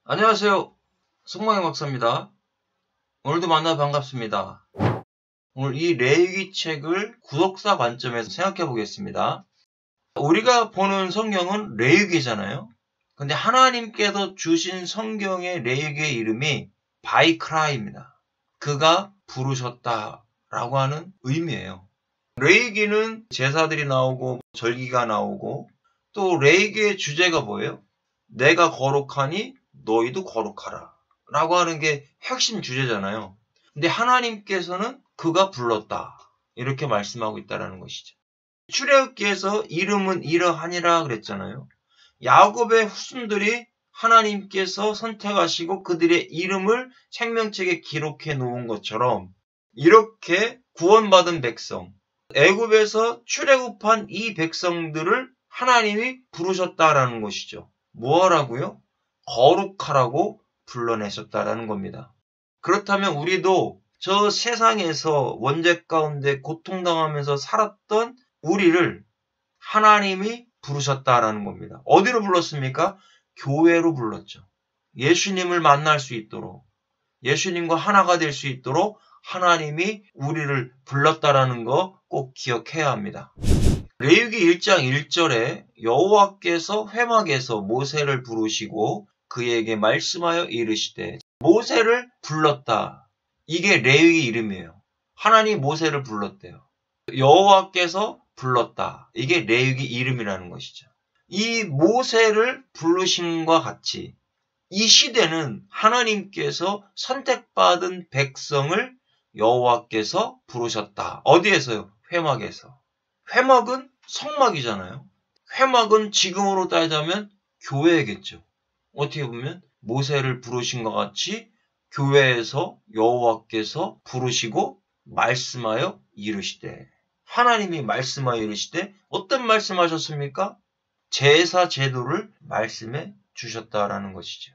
안녕하세요. 성광의 박사입니다. 오늘도 만나 반갑습니다. 오늘 이 레위기 책을 구독사 관점에서 생각해 보겠습니다. 우리가 보는 성경은 레위기잖아요. 근데 하나님께서 주신 성경의 레위기의 이름이 바이크라입니다. 그가 부르셨다라고 하는 의미예요. 레위기는 제사들이 나오고 절기가 나오고 또 레위기의 주제가 뭐예요? 내가 거룩하니 너희도 거룩하라 라고 하는 게 핵심 주제잖아요. 근데 하나님께서는 그가 불렀다 이렇게 말씀하고 있다는 것이죠. 출애굽기에서 이름은 이러하니라 그랬잖아요. 야곱의 후손들이 하나님께서 선택하시고 그들의 이름을 생명책에 기록해 놓은 것처럼 이렇게 구원받은 백성, 애굽에서 출애굽한 이 백성들을 하나님이 부르셨다라는 것이죠. 뭐하라고요? 거룩하라고 불러내셨다라는 겁니다. 그렇다면 우리도 저 세상에서 원죄 가운데 고통당하면서 살았던 우리를 하나님이 부르셨다라는 겁니다. 어디로 불렀습니까? 교회로 불렀죠. 예수님을 만날 수 있도록, 예수님과 하나가 될 수 있도록 하나님이 우리를 불렀다라는 거 꼭 기억해야 합니다. 레위기 1장 1절에 여호와께서 회막에서 모세를 부르시고 그에게 말씀하여 이르시되, 모세를 불렀다. 이게 레위기 이름이에요. 하나님이 모세를 불렀대요. 여호와께서 불렀다. 이게 레위기 이름이라는 것이죠. 이 모세를 부르심과 같이 이 시대는 하나님께서 선택받은 백성을 여호와께서 부르셨다. 어디에서요? 회막에서. 회막은 성막이잖아요. 회막은 지금으로 따지자면 교회겠죠. 어떻게 보면 모세를 부르신 것 같이 교회에서 여호와께서 부르시고 말씀하여 이르시되, 하나님이 말씀하여 이르시되 어떤 말씀하셨습니까? 제사 제도를 말씀해 주셨다라는 것이죠.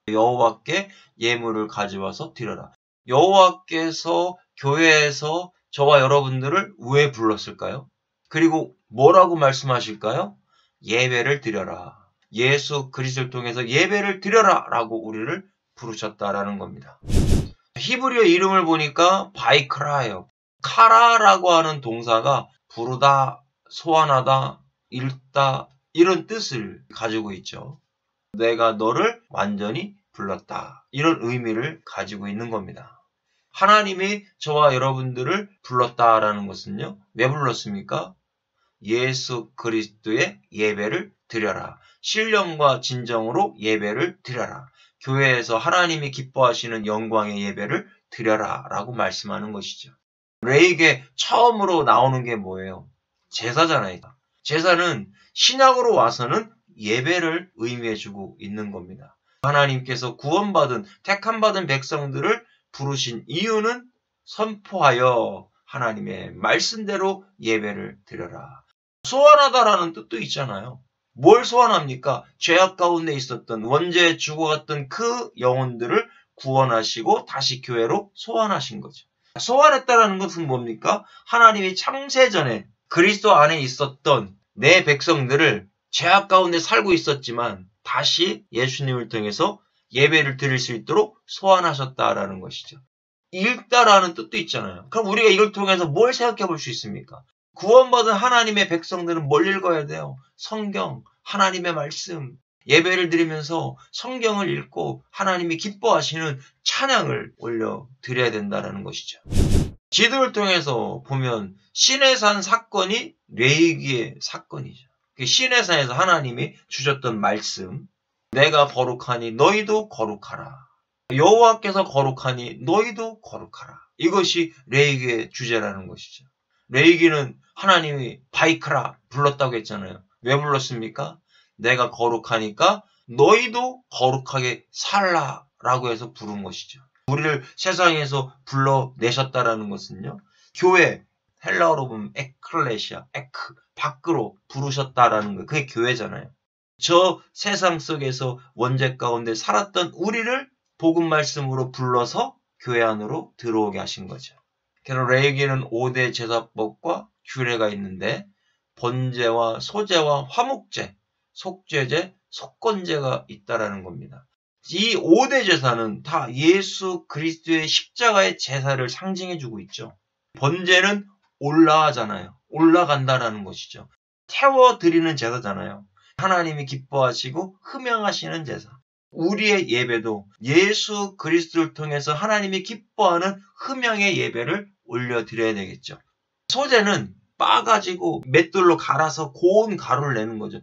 여호와께 예물을 가져와서 드려라. 여호와께서 교회에서 저와 여러분들을 왜 불렀을까요? 그리고 뭐라고 말씀하실까요? 예배를 드려라. 예수 그리스도를 통해서 예배를 드려라 라고 우리를 부르셨다라는 겁니다. 히브리어 이름을 보니까 바이크라예요. 카라라고 하는 동사가 부르다, 소환하다, 읽다 이런 뜻을 가지고 있죠. 내가 너를 완전히 불렀다. 이런 의미를 가지고 있는 겁니다. 하나님이 저와 여러분들을 불렀다라는 것은요. 왜 불렀습니까? 예수 그리스도의 예배를 드려라. 신령과 진정으로 예배를 드려라. 교회에서 하나님이 기뻐하시는 영광의 예배를 드려라 라고 말씀하는 것이죠. 레위기에 처음으로 나오는 게 뭐예요? 제사잖아요. 제사는 신약으로 와서는 예배를 의미해주고 있는 겁니다. 하나님께서 구원받은 택함받은 백성들을 부르신 이유는 선포하여 하나님의 말씀대로 예배를 드려라. 소환하다라는 뜻도 있잖아요. 뭘 소환합니까? 죄악 가운데 있었던 원죄에 죽어갔던 그 영혼들을 구원하시고 다시 교회로 소환하신 거죠. 소환했다라는 것은 뭡니까? 하나님이 창세전에 그리스도 안에 있었던 내 백성들을 죄악 가운데 살고 있었지만 다시 예수님을 통해서 예배를 드릴 수 있도록 소환하셨다라는 것이죠. 읽다라는 뜻도 있잖아요. 그럼 우리가 이걸 통해서 뭘 생각해 볼 수 있습니까? 구원받은 하나님의 백성들은 뭘 읽어야 돼요? 성경, 하나님의 말씀, 예배를 드리면서 성경을 읽고 하나님이 기뻐하시는 찬양을 올려드려야 된다는 것이죠. 지도를 통해서 보면 시내산 사건이 레위기의 사건이죠. 시내산에서 하나님이 주셨던 말씀, 내가 거룩하니 너희도 거룩하라. 여호와께서 거룩하니 너희도 거룩하라. 이것이 레위기의 주제라는 것이죠. 레위기는 하나님이 바이크라 불렀다고 했잖아요. 왜 불렀습니까? 내가 거룩하니까 너희도 거룩하게 살라라고 해서 부른 것이죠. 우리를 세상에서 불러내셨다라는 것은요. 교회, 헬라어로 보면 에클레시아, 에크, 밖으로 부르셨다라는 거예요. 그게 교회잖아요. 저 세상 속에서 원죄 가운데 살았던 우리를 복음 말씀으로 불러서 교회 안으로 들어오게 하신 거죠. 그래서 레위기는 5대 제사법과 규례가 있는데 번제와 소제와 화목제, 속죄제, 속건제가 있다라는 겁니다. 이 5대 제사는 다 예수 그리스도의 십자가의 제사를 상징해주고 있죠. 번제는 올라가잖아요. 올라간다라는 것이죠. 태워드리는 제사잖아요. 하나님이 기뻐하시고 흠양하시는 제사. 우리의 예배도 예수 그리스도를 통해서 하나님이 기뻐하는 흠양의 예배를 올려드려야 되겠죠. 소제는 빻아가지고 맷돌로 갈아서 고운 가루를 내는 거죠.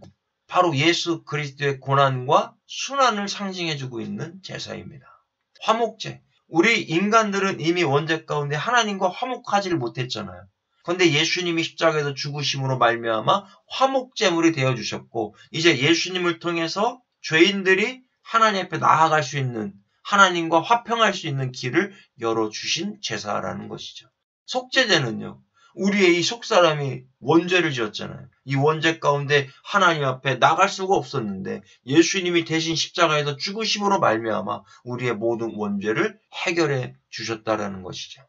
바로 예수 그리스도의 고난과 순환을 상징해주고 있는 제사입니다. 화목제. 우리 인간들은 이미 원죄 가운데 하나님과 화목하지를 못했잖아요. 그런데 예수님이 십자가에서 죽으심으로 말미암아 화목제물이 되어주셨고 이제 예수님을 통해서 죄인들이 하나님 앞에 나아갈 수 있는, 하나님과 화평할 수 있는 길을 열어주신 제사라는 것이죠. 속죄제는요. 우리의 이 속사람이 원죄를 지었잖아요. 이 원죄 가운데 하나님 앞에 나갈 수가 없었는데 예수님이 대신 십자가에서 죽으심으로 말미암아 우리의 모든 원죄를 해결해 주셨다라는 것이죠.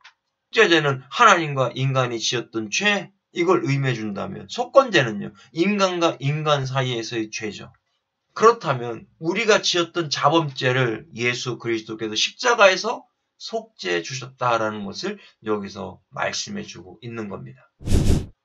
속죄제는 하나님과 인간이 지었던 죄, 이걸 의미해 준다면 속건제는요. 인간과 인간 사이에서의 죄죠. 그렇다면 우리가 지었던 자범죄를 예수 그리스도께서 십자가에서 속죄해 주셨다라는 것을 여기서 말씀해 주고 있는 겁니다.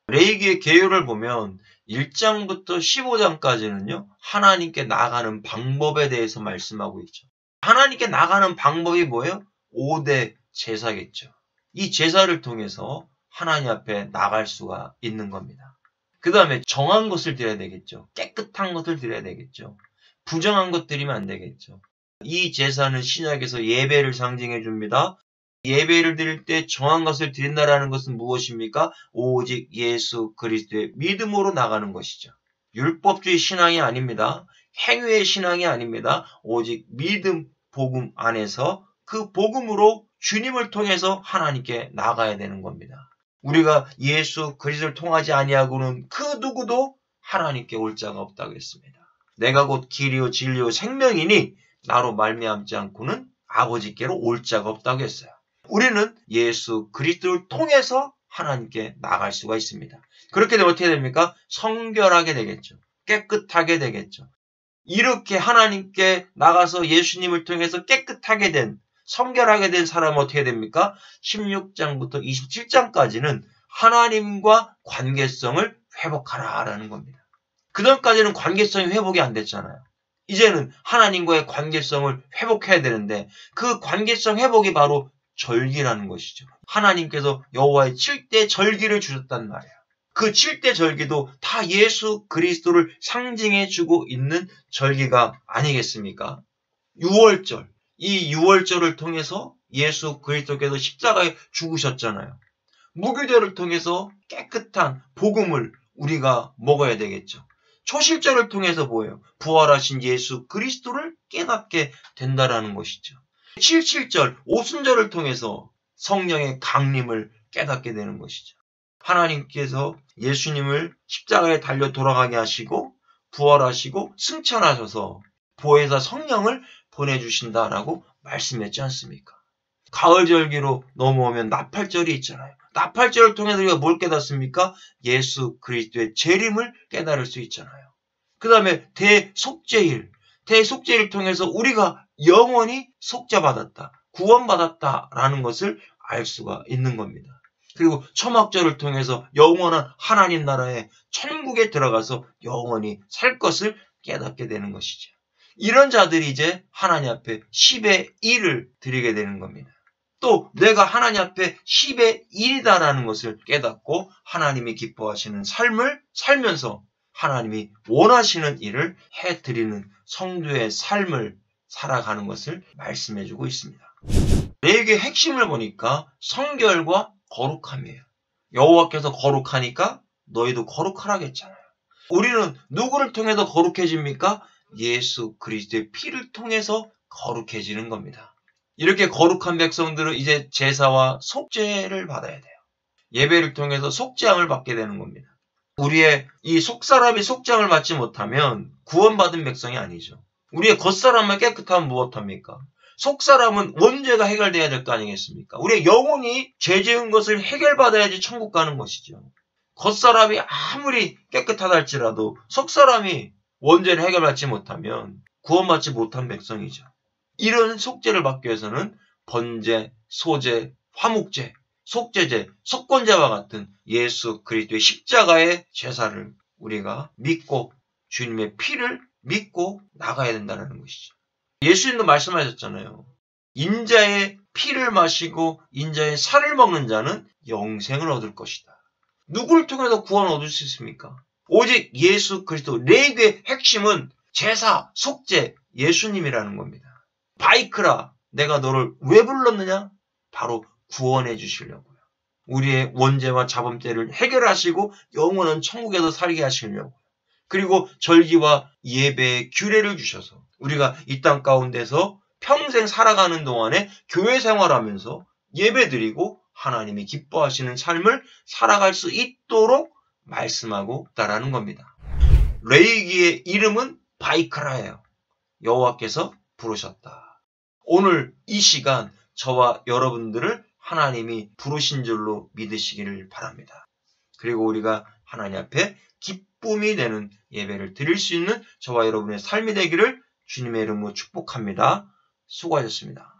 레위기의 계율을 보면 1장부터 15장까지는요. 하나님께 나가는 방법에 대해서 말씀하고 있죠. 하나님께 나가는 방법이 뭐예요? 5대 제사겠죠. 이 제사를 통해서 하나님 앞에 나갈 수가 있는 겁니다. 그 다음에 정한 것을 드려야 되겠죠. 깨끗한 것을 드려야 되겠죠. 부정한 것 드리면 안 되겠죠. 이 제사는 신약에서 예배를 상징해 줍니다. 예배를 드릴 때 정한 것을 드린다라는 것은 무엇입니까? 오직 예수 그리스도의 믿음으로 나가는 것이죠. 율법주의 신앙이 아닙니다. 행위의 신앙이 아닙니다. 오직 믿음, 복음 안에서 그 복음으로 주님을 통해서 하나님께 나가야 되는 겁니다. 우리가 예수 그리스도를 통하지 아니하고는 그 누구도 하나님께 올 자가 없다고 했습니다. 내가 곧 길이요 진리요 생명이니 나로 말미암지 않고는 아버지께로 올 자가 없다고 했어요. 우리는 예수 그리스도를 통해서 하나님께 나갈 수가 있습니다. 그렇게 되면 어떻게 됩니까? 성결하게 되겠죠. 깨끗하게 되겠죠. 이렇게 하나님께 나가서 예수님을 통해서 깨끗하게 된, 성결하게 된 사람은 어떻게 됩니까? 16장부터 27장까지는 하나님과 관계성을 회복하라라는 겁니다. 그전까지는 관계성이 회복이 안 됐잖아요. 이제는 하나님과의 관계성을 회복해야 되는데 그 관계성 회복이 바로 절기라는 것이죠. 하나님께서 여호와의 7대 절기를 주셨단 말이에요. 그 7대 절기도 다 예수 그리스도를 상징해주고 있는 절기가 아니겠습니까? 유월절, 이 유월절을 통해서 예수 그리스도께서 십자가에 죽으셨잖아요. 무교절을 통해서 깨끗한 복음을 우리가 먹어야 되겠죠. 초실절을 통해서 뭐예요? 부활하신 예수 그리스도를 깨닫게 된다라는 것이죠. 77절, 오순절을 통해서 성령의 강림을 깨닫게 되는 것이죠. 하나님께서 예수님을 십자가에 달려 돌아가게 하시고 부활하시고 승천하셔서 보혜사 성령을 보내주신다라고 말씀했지 않습니까? 가을절기로 넘어오면 나팔절이 있잖아요. 나팔절을 통해서 우리가 뭘 깨닫습니까? 예수 그리스도의 재림을 깨달을 수 있잖아요. 그 다음에 대속죄일, 대속죄를 통해서 우리가 영원히 속죄받았다, 구원받았다라는 것을 알 수가 있는 겁니다. 그리고 초막절을 통해서 영원한 하나님 나라의 천국에 들어가서 영원히 살 것을 깨닫게 되는 것이죠. 이런 자들이 이제 하나님 앞에 10의 1을 드리게 되는 겁니다. 또 내가 하나님 앞에 10의 1이다라는 것을 깨닫고 하나님이 기뻐하시는 삶을 살면서 하나님이 원하시는 일을 해드리는 성도의 삶을 살아가는 것을 말씀해주고 있습니다. 레위기의 핵심을 보니까 성결과 거룩함이에요. 여호와께서 거룩하니까 너희도 거룩하라겠잖아요. 우리는 누구를 통해서 거룩해집니까? 예수 그리스도의 피를 통해서 거룩해지는 겁니다. 이렇게 거룩한 백성들은 이제 제사와 속죄를 받아야 돼요. 예배를 통해서 속죄함을 받게 되는 겁니다. 우리의 이 속사람이 속죄함을 받지 못하면 구원받은 백성이 아니죠. 우리의 겉사람만 깨끗하면 무엇합니까? 속사람은 원죄가 해결돼야 될 거 아니겠습니까? 우리의 영혼이 죄 지은 것을 해결받아야지 천국 가는 것이죠. 겉사람이 아무리 깨끗하다 할지라도 속사람이 원죄를 해결받지 못하면 구원받지 못한 백성이죠. 이런 속죄를 받기 위해서는 번제, 소제, 화목제, 속죄제, 속건제와 같은 예수 그리스도의 십자가의 제사를 우리가 믿고 주님의 피를 믿고 나가야 된다는 것이죠. 예수님도 말씀하셨잖아요. 인자의 피를 마시고 인자의 살을 먹는 자는 영생을 얻을 것이다. 누구를 통해서 구원을 얻을 수 있습니까? 오직 예수 그리스도. 레위기의 핵심은 제사, 속죄, 예수님이라는 겁니다. 바이크라, 내가 너를 왜 불렀느냐? 바로 구원해 주시려고요. 우리의 원죄와 자범죄를 해결하시고 영원한 천국에서 살게 하시려고요. 그리고 절기와 예배의 규례를 주셔서 우리가 이 땅 가운데서 평생 살아가는 동안에 교회 생활하면서 예배드리고 하나님이 기뻐하시는 삶을 살아갈 수 있도록 말씀하고 있다라는 겁니다. 레위기의 이름은 바이크라예요. 여호와께서 부르셨다. 오늘 이 시간 저와 여러분들을 하나님이 부르신 줄로 믿으시기를 바랍니다. 그리고 우리가 하나님 앞에 기쁨이 되는 예배를 드릴 수 있는 저와 여러분의 삶이 되기를 주님의 이름으로 축복합니다. 수고하셨습니다.